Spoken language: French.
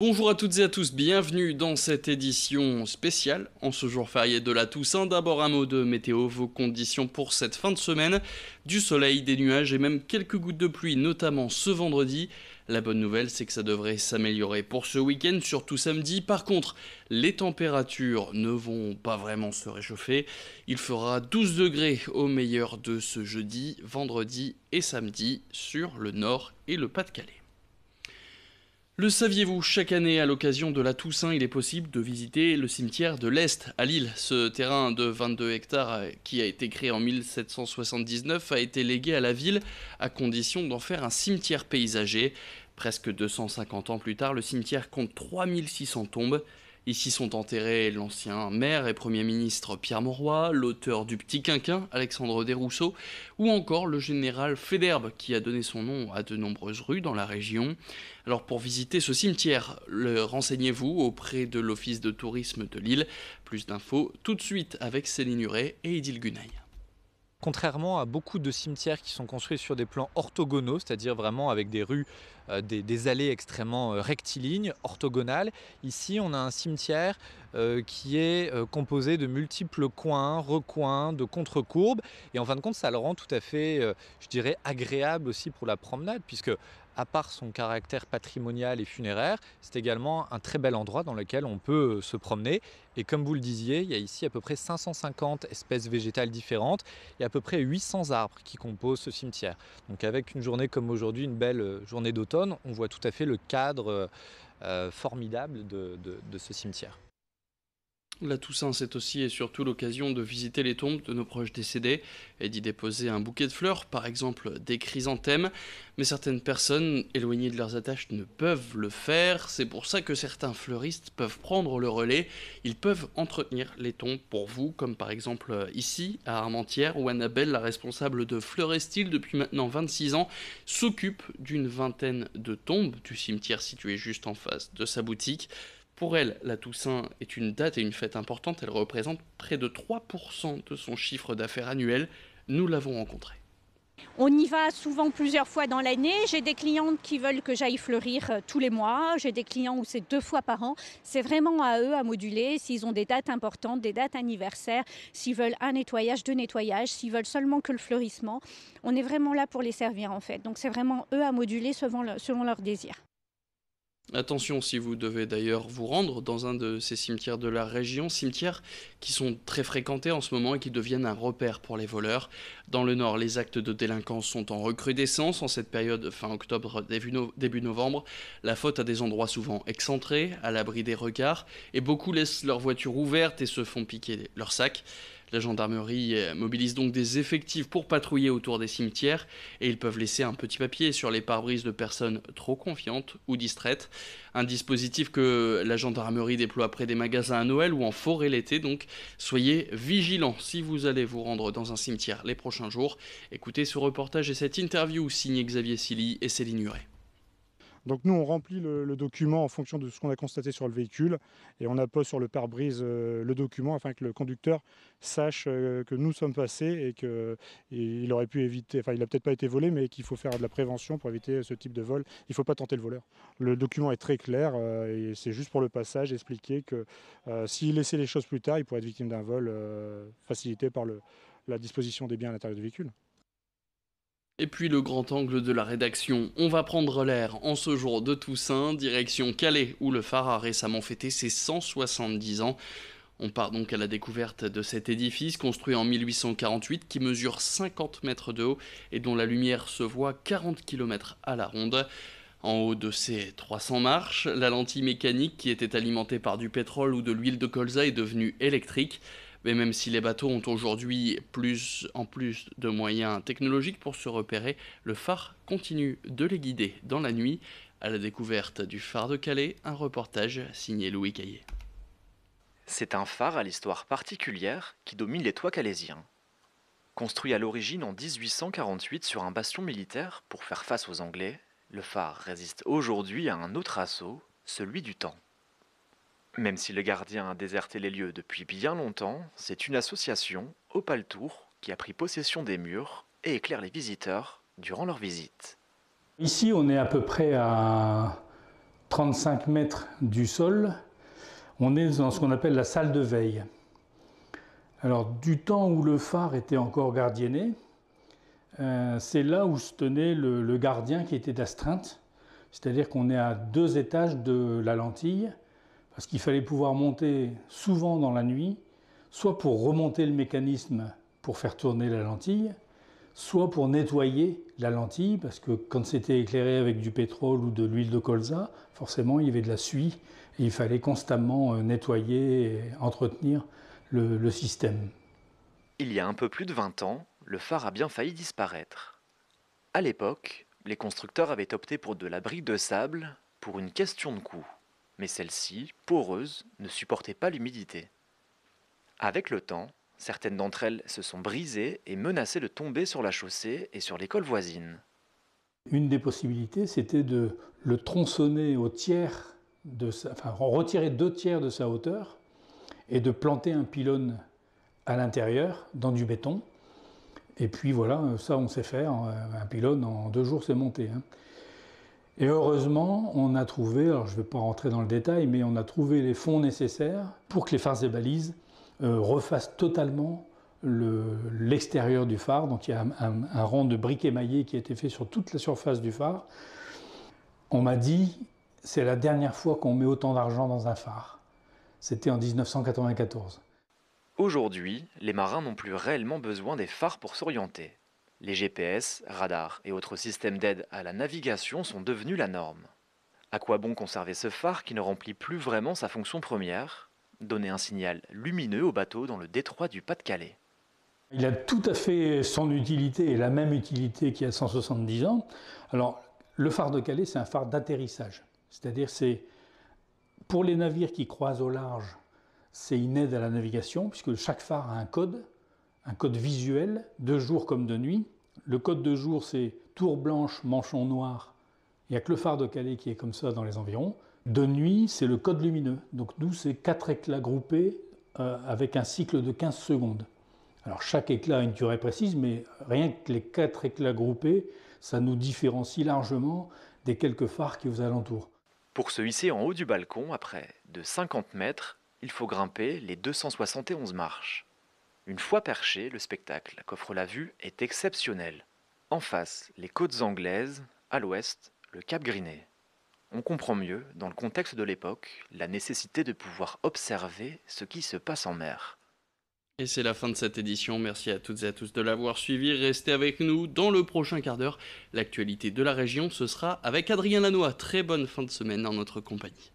Bonjour à toutes et à tous, bienvenue dans cette édition spéciale en ce jour férié de la Toussaint. D'abord un mot de météo, vos conditions pour cette fin de semaine, du soleil, des nuages et même quelques gouttes de pluie, notamment ce vendredi. La bonne nouvelle, c'est que ça devrait s'améliorer pour ce week-end, surtout samedi. Par contre, les températures ne vont pas vraiment se réchauffer. Il fera 12 degrés au meilleur de ce jeudi, vendredi et samedi sur le nord et le Pas-de-Calais. Le saviez-vous, chaque année à l'occasion de la Toussaint, il est possible de visiter le cimetière de l'Est à Lille. Ce terrain de 22 hectares qui a été créé en 1779 a été légué à la ville à condition d'en faire un cimetière paysager. Presque 250 ans plus tard, le cimetière compte 3600 tombes. Ici sont enterrés l'ancien maire et premier ministre Pierre Mauroy, l'auteur du Petit Quinquin, Alexandre Desrousseaux, ou encore le général Faidherbe qui a donné son nom à de nombreuses rues dans la région. Alors pour visiter ce cimetière, renseignez-vous auprès de l'Office de tourisme de Lille. Plus d'infos tout de suite avec Céline Huret et Idil Gunaï. Contrairement à beaucoup de cimetières qui sont construits sur des plans orthogonaux, c'est-à-dire vraiment avec des rues, des allées extrêmement rectilignes, orthogonales, ici on a un cimetière qui est composé de multiples coins, recoins, de contre-courbes. Et en fin de compte, ça le rend tout à fait, je dirais, agréable aussi pour la promenade, puisque à part son caractère patrimonial et funéraire, c'est également un très bel endroit dans lequel on peut se promener. Et comme vous le disiez, il y a ici à peu près 550 espèces végétales différentes et à peu près 800 arbres qui composent ce cimetière. Donc avec une journée comme aujourd'hui, une belle journée d'automne, on voit tout à fait le cadre formidable de ce cimetière. La Toussaint, c'est aussi et surtout l'occasion de visiter les tombes de nos proches décédés et d'y déposer un bouquet de fleurs, par exemple des chrysanthèmes. Mais certaines personnes éloignées de leurs attaches ne peuvent le faire. C'est pour ça que certains fleuristes peuvent prendre le relais. Ils peuvent entretenir les tombes pour vous, comme par exemple ici, à Armentières, où Annabelle, la responsable de Fleurestil depuis maintenant 26 ans, s'occupe d'une vingtaine de tombes du cimetière situé juste en face de sa boutique. Pour elle, la Toussaint est une date et une fête importante, elle représente près de 3% de son chiffre d'affaires annuel. Nous l'avons rencontrée. On y va souvent plusieurs fois dans l'année. J'ai des clientes qui veulent que j'aille fleurir tous les mois. J'ai des clients où c'est 2 fois par an. C'est vraiment à eux à moduler s'ils ont des dates importantes, des dates anniversaires, s'ils veulent un nettoyage, deux nettoyages, s'ils veulent seulement que le fleurissement. On est vraiment là pour les servir en fait. Donc c'est vraiment eux à moduler selon leur désir. Attention si vous devez d'ailleurs vous rendre dans un de ces cimetières de la région, cimetières qui sont très fréquentés en ce moment et qui deviennent un repère pour les voleurs. Dans le nord, les actes de délinquance sont en recrudescence en cette période fin octobre, début novembre. La faute à des endroits souvent excentrés, à l'abri des regards, et beaucoup laissent leur voiture ouverte et se font piquer leurs sacs. La gendarmerie mobilise donc des effectifs pour patrouiller autour des cimetières et ils peuvent laisser un petit papier sur les pare-brises de personnes trop confiantes ou distraites. Un dispositif que la gendarmerie déploie près des magasins à Noël ou en forêt l'été, donc soyez vigilants si vous allez vous rendre dans un cimetière les prochains jours. Écoutez ce reportage et cette interview signée Xavier Silly et Céline Huret. Donc nous, on remplit le document en fonction de ce qu'on a constaté sur le véhicule et on appose sur le pare-brise le document afin que le conducteur sache que nous sommes passés et qu'il aurait pu éviter, enfin il n'a peut-être pas été volé, mais qu'il faut faire de la prévention pour éviter ce type de vol. Il ne faut pas tenter le voleur. Le document est très clair et c'est juste pour le passage, expliquer que s'il laissait les choses plus tard, il pourrait être victime d'un vol facilité par la disposition des biens à l'intérieur du véhicule. Et puis le grand angle de la rédaction, on va prendre l'air en ce jour de Toussaint, direction Calais, où le phare a récemment fêté ses 170 ans. On part donc à la découverte de cet édifice construit en 1848 qui mesure 50 mètres de haut et dont la lumière se voit 40 km à la ronde. En haut de ces 300 marches, la lentille mécanique qui était alimentée par du pétrole ou de l'huile de colza est devenue électrique. Mais même si les bateaux ont aujourd'hui plus de moyens technologiques pour se repérer, le phare continue de les guider dans la nuit. À la découverte du phare de Calais, un reportage signé Louis Caillé. C'est un phare à l'histoire particulière qui domine les toits calaisiens. Construit à l'origine en 1848 sur un bastion militaire pour faire face aux Anglais, le phare résiste aujourd'hui à un autre assaut, celui du temps. Même si le gardien a déserté les lieux depuis bien longtemps, c'est une association, Opal Tour, qui a pris possession des murs et éclaire les visiteurs durant leur visite. Ici, on est à peu près à 35 mètres du sol, on est dans ce qu'on appelle la salle de veille. Alors, du temps où le phare était encore gardienné, c'est là où se tenait le gardien qui était d'astreinte. C'est-à-dire qu'on est à 2 étages de la lentille, parce qu'il fallait pouvoir monter souvent dans la nuit, soit pour remonter le mécanisme pour faire tourner la lentille, soit pour nettoyer la lentille, parce que quand c'était éclairé avec du pétrole ou de l'huile de colza, forcément il y avait de la suie, et il fallait constamment nettoyer et entretenir le système. Il y a un peu plus de 20 ans, le phare a bien failli disparaître. À l'époque, les constructeurs avaient opté pour de la brique de sable pour une question de coût. Mais celle-ci, poreuse, ne supportait pas l'humidité. Avec le temps, certaines d'entre elles se sont brisées et menaçaient de tomber sur la chaussée et sur l'école voisine. Une des possibilités, c'était de le tronçonner au tiers, retirer 2 tiers de sa hauteur et de planter un pylône à l'intérieur dans du béton. Et puis voilà, ça on sait faire, un pylône en 2 jours c'est monté. Et heureusement, on a trouvé, alors je ne vais pas rentrer dans le détail, mais on a trouvé les fonds nécessaires pour que les phares et balises refassent totalement l'extérieur du phare. Donc il y a un rang de briques émaillées qui a été fait sur toute la surface du phare. On m'a dit, c'est la dernière fois qu'on met autant d'argent dans un phare. C'était en 1994. Aujourd'hui, les marins n'ont plus réellement besoin des phares pour s'orienter. Les GPS, radars et autres systèmes d'aide à la navigation sont devenus la norme. À quoi bon conserver ce phare qui ne remplit plus vraiment sa fonction première ? Donner un signal lumineux aux bateaux dans le détroit du Pas-de-Calais. Il a tout à fait son utilité et la même utilité qu'il y a 170 ans. Alors, le phare de Calais, c'est un phare d'atterrissage. C'est-à-dire, c'est pour les navires qui croisent au large, c'est une aide à la navigation, puisque chaque phare a un code visuel, de jour comme de nuit. Le code de jour, c'est tour blanche, manchon noir. Il n'y a que le phare de Calais qui est comme ça dans les environs. De nuit, c'est le code lumineux. Donc nous, c'est 4 éclats groupés avec un cycle de 15 secondes. Alors chaque éclat a une durée précise, mais rien que les 4 éclats groupés, ça nous différencie largement des quelques phares qui vous alentourent. Pour se hisser en haut du balcon, à près de 50 mètres, il faut grimper les 271 marches. Une fois perché, le spectacle qu'offre la vue est exceptionnel. En face, les côtes anglaises, à l'ouest, le Cap Grinet. On comprend mieux, dans le contexte de l'époque, la nécessité de pouvoir observer ce qui se passe en mer. Et c'est la fin de cette édition. Merci à toutes et à tous de l'avoir suivi. Restez avec nous dans le prochain quart d'heure. L'actualité de la région, ce sera avec Adrien Lanois. Très bonne fin de semaine en notre compagnie.